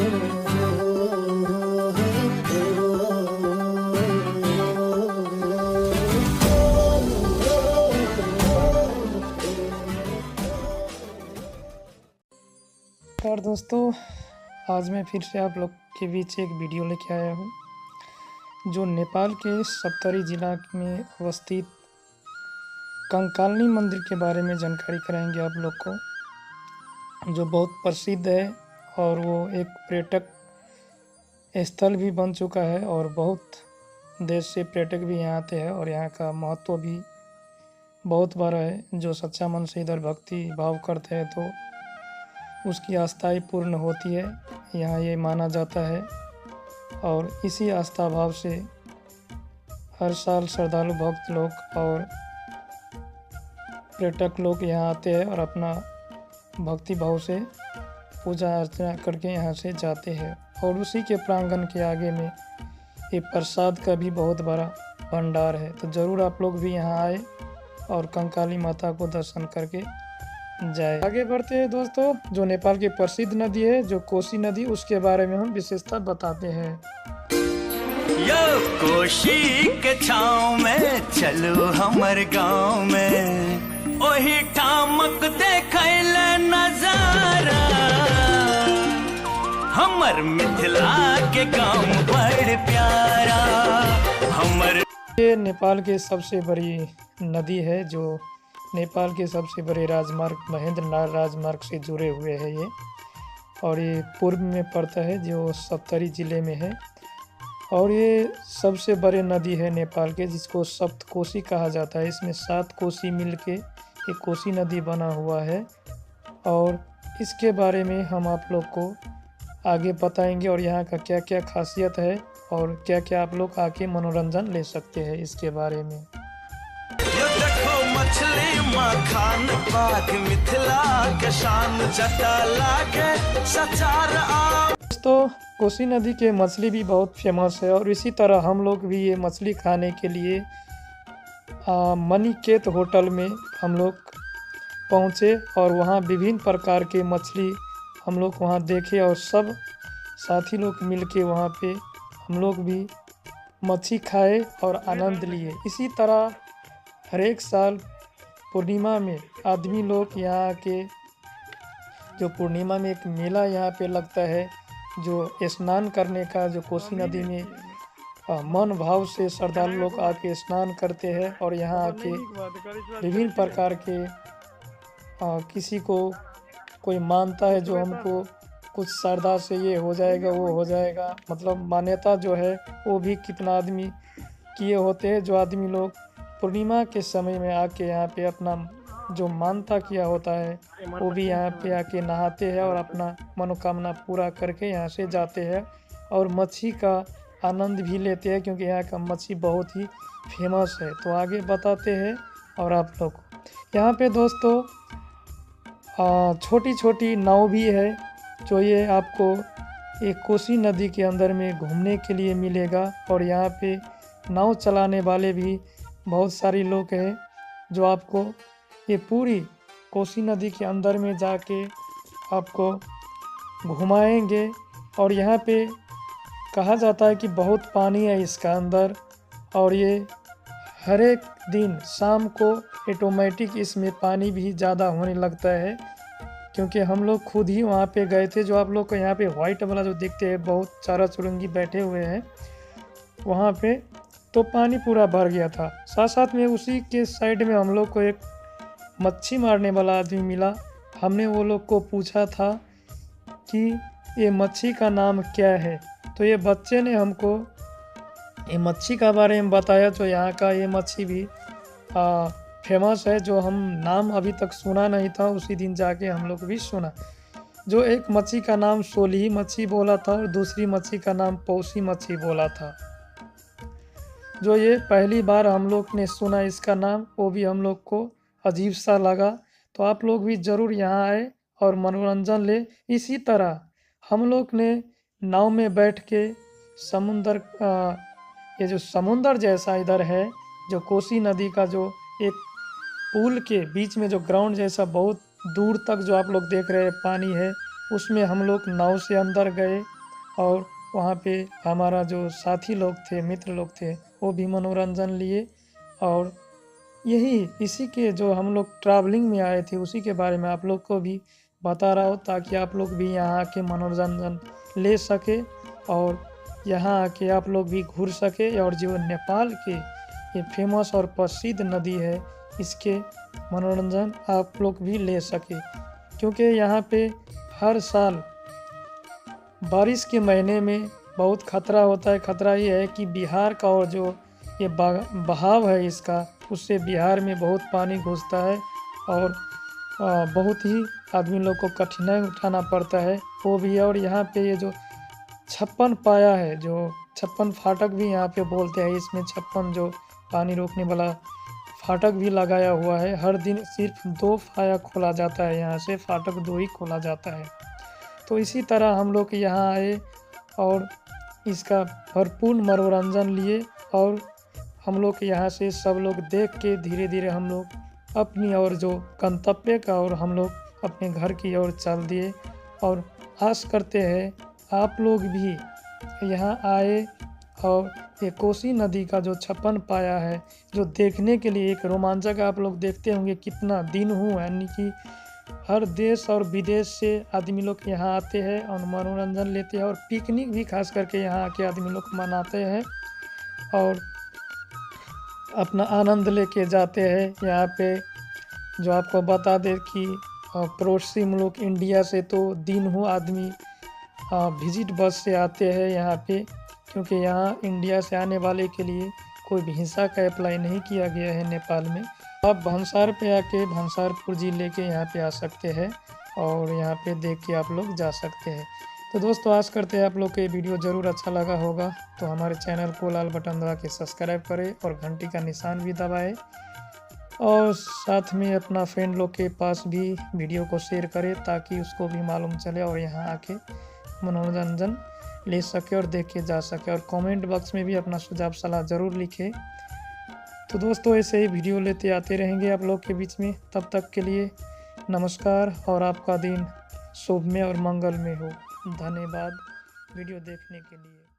और दोस्तों, आज मैं फिर से आप लोग के बीच एक वीडियो लेके आया हूँ जो नेपाल के सप्तरी जिला में अवस्थित कंकालनी मंदिर के बारे में जानकारी कराएंगे आप लोग को, जो बहुत प्रसिद्ध है और वो एक पर्यटक स्थल भी बन चुका है और बहुत देश से पर्यटक भी यहाँ आते हैं और यहाँ का महत्व भी बहुत बड़ा है। जो सच्चा मन से इधर भक्ति भाव करते हैं तो उसकी आस्थाएं पूर्ण होती है, यहाँ ये माना जाता है। और इसी आस्था भाव से हर साल श्रद्धालु भक्त लोग और पर्यटक लोग यहाँ आते हैं और अपना भक्ति भाव से पूजा अर्चना करके यहाँ से जाते हैं। और उसी के प्रांगण के आगे में ये प्रसाद का भी बहुत बड़ा भंडार है, तो ज़रूर आप लोग भी यहाँ आए और कंकाली माता को दर्शन करके जाए। आगे बढ़ते हैं दोस्तों, जो नेपाल की प्रसिद्ध नदी है जो कोसी नदी, उसके बारे में हम विशेषता बताते हैं। यो कोशी के छाँव में चलो हमर गाँव में, ओही ठामक देखैले नजारा, हमर मिथिला के गाँव बड़ प्यारा हमर। ये नेपाल के सबसे बड़ी नदी है जो नेपाल के सबसे बड़े राजमार्ग महेंद्रनाथ राजमार्ग से जुड़े हुए हैं ये, और ये पूर्व में पड़ता है जो सप्तरी जिले में है। और ये सबसे बड़े नदी है नेपाल के, जिसको सप्तकोशी कहा जाता है। इसमें 7 कोसी मिल के एक कोसी नदी बना हुआ है और इसके बारे में हम आप लोग को आगे बताएंगे और यहाँ का क्या क्या खासियत है और क्या क्या आप लोग आके मनोरंजन ले सकते हैं इसके बारे में। मछली मखान बाग मिथिला के शान जटा लागे सचार आ। दोस्तों, कोसी नदी के मछली भी बहुत फेमस है और इसी तरह हम लोग भी ये मछली खाने के लिए मणिकेत होटल में हम लोग पहुँचे और वहाँ विभिन्न प्रकार के मछली हम लोग वहाँ देखे और सब साथी लोग मिलके वहाँ पे हम लोग भी मच्छी खाए और आनंद लिए। इसी तरह हर एक साल पूर्णिमा में आदमी लोग यहाँ के, जो पूर्णिमा में एक मेला यहाँ पे लगता है जो स्नान करने का, जो कोसी नदी में मन भाव से श्रद्धालु लोग आके स्नान करते हैं और यहाँ आके विभिन्न प्रकार के किसी को कोई मानता है जो हमको कुछ श्रद्धा से ये हो जाएगा वो हो जाएगा, मतलब मान्यता जो है वो भी कितना आदमी किए होते हैं। जो आदमी लोग पूर्णिमा के समय में आके यहाँ पे अपना जो मानता किया होता है वो भी यहाँ पे आके नहाते हैं और अपना मनोकामना पूरा करके यहाँ से जाते हैं और मच्छी का आनंद भी लेते हैं, क्योंकि यहाँ का मच्छी बहुत ही फेमस है। तो आगे बताते हैं और आप लोग यहाँ पे दोस्तों छोटी छोटी नाव भी है जो ये आपको एक कोसी नदी के अंदर में घूमने के लिए मिलेगा। और यहाँ पे नाव चलाने वाले भी बहुत सारे लोग हैं जो आपको ये पूरी कोसी नदी के अंदर में जाके आपको घुमाएंगे। और यहाँ पे कहा जाता है कि बहुत पानी है इसका अंदर और ये हर एक दिन शाम को ऑटोमेटिक इसमें पानी भी ज़्यादा होने लगता है, क्योंकि हम लोग खुद ही वहाँ पे गए थे। जो आप लोग को यहाँ पे वाइट वाला जो दिखते हैं बहुत चारा चुरंगी बैठे हुए हैं वहाँ पे, तो पानी पूरा भर गया था। साथ साथ में उसी के साइड में हम लोग को एक मच्छी मारने वाला आदमी मिला। हमने वो लोग को पूछा था कि ये मच्छी का नाम क्या है, तो ये बच्चे ने हमको ये मच्छी का बारे में बताया। तो यहाँ का ये मच्छी भी फेमस है, जो हम नाम अभी तक सुना नहीं था, उसी दिन जाके हम लोग भी सुना। जो एक मच्छी का नाम सोलही मच्छी बोला था और दूसरी मच्छी का नाम पौसी मच्छी बोला था। जो ये पहली बार हम लोग ने सुना इसका नाम, वो भी हम लोग को अजीब सा लगा। तो आप लोग भी ज़रूर यहाँ आए और मनोरंजन ले। इसी तरह हम लोग ने नाव में बैठ के समुंदर ये जो समुंदर जैसा इधर है, जो कोसी नदी का जो एक पुल के बीच में जो ग्राउंड जैसा बहुत दूर तक जो आप लोग देख रहे हैं पानी है, उसमें हम लोग नाव से अंदर गए और वहाँ पे हमारा जो साथी लोग थे, मित्र लोग थे, वो भी मनोरंजन लिए। और इसी के जो हम लोग ट्रैवलिंग में आए थे उसी के बारे में आप लोग को भी बता रहा हूँ, ताकि आप लोग भी यहाँ आके मनोरंजन ले सके और यहाँ आके आप लोग भी घूर सके। और जो नेपाल के ये फेमस और प्रसिद्ध नदी है, इसके मनोरंजन आप लोग भी ले सके, क्योंकि यहाँ पे हर साल बारिश के महीने में बहुत खतरा होता है। खतरा ये है कि बिहार का और जो ये बहाव है इसका, उससे बिहार में बहुत पानी घुसता है और बहुत ही आदमी लोग को कठिनाई उठाना पड़ता है, वो भी। और यहाँ पे ये जो 56 पाया है, जो 56 फाटक भी यहाँ पे बोलते हैं, इसमें 56 जो पानी रोकने वाला फाटक भी लगाया हुआ है। हर दिन सिर्फ 2 फाटक खोला जाता है, यहाँ से फाटक 2 ही खोला जाता है। तो इसी तरह हम लोग यहाँ आए और इसका भरपूर मनोरंजन लिए और हम लोग यहाँ से सब लोग देख के धीरे धीरे हम लोग अपनी और जो गंतव्य का और हम लोग अपने घर की ओर चल दिए। और आस करते हैं आप लोग भी यहाँ आए और ये कोसी नदी का जो 56 पाया है, जो देखने के लिए एक रोमांचक, आप लोग देखते होंगे कितना दिन हुआ, यानी कि हर देश और विदेश से आदमी लोग यहाँ आते हैं और मनोरंजन लेते हैं और पिकनिक भी खास करके यहाँ आके आदमी लोग मनाते हैं और अपना आनंद लेके जाते हैं। यहाँ पे जो आपको बता दें कि पड़ोसी मुल्क इंडिया से तो दिन हो आदमी विजिट बस से आते हैं यहाँ पे, क्योंकि यहाँ इंडिया से आने वाले के लिए कोई वीज़ा का अप्लाई नहीं किया गया है नेपाल में। आप भंसार पे आके भंसारपुर जिले के यहाँ पे आ सकते हैं और यहाँ पे देख के आप लोग जा सकते हैं। तो दोस्तों आस करते हैं आप लोग को ये वीडियो ज़रूर अच्छा लगा होगा, तो हमारे चैनल को लाल बटन दबा के सब्सक्राइब करें और घंटी का निशान भी दबाएं और साथ में अपना फ्रेंड लोग के पास भी वीडियो को शेयर करें, ताकि उसको भी मालूम चले और यहाँ आके मनोरंजन ले सके और देख के जा सके। और कमेंट बॉक्स में भी अपना सुझाव सलाह ज़रूर लिखें। तो दोस्तों ऐसे ही वीडियो लेते आते रहेंगे आप लोग के बीच में। तब तक के लिए नमस्कार और आपका दिन शुभमय और मंगलमय हो। धन्यवाद वीडियो देखने के लिए।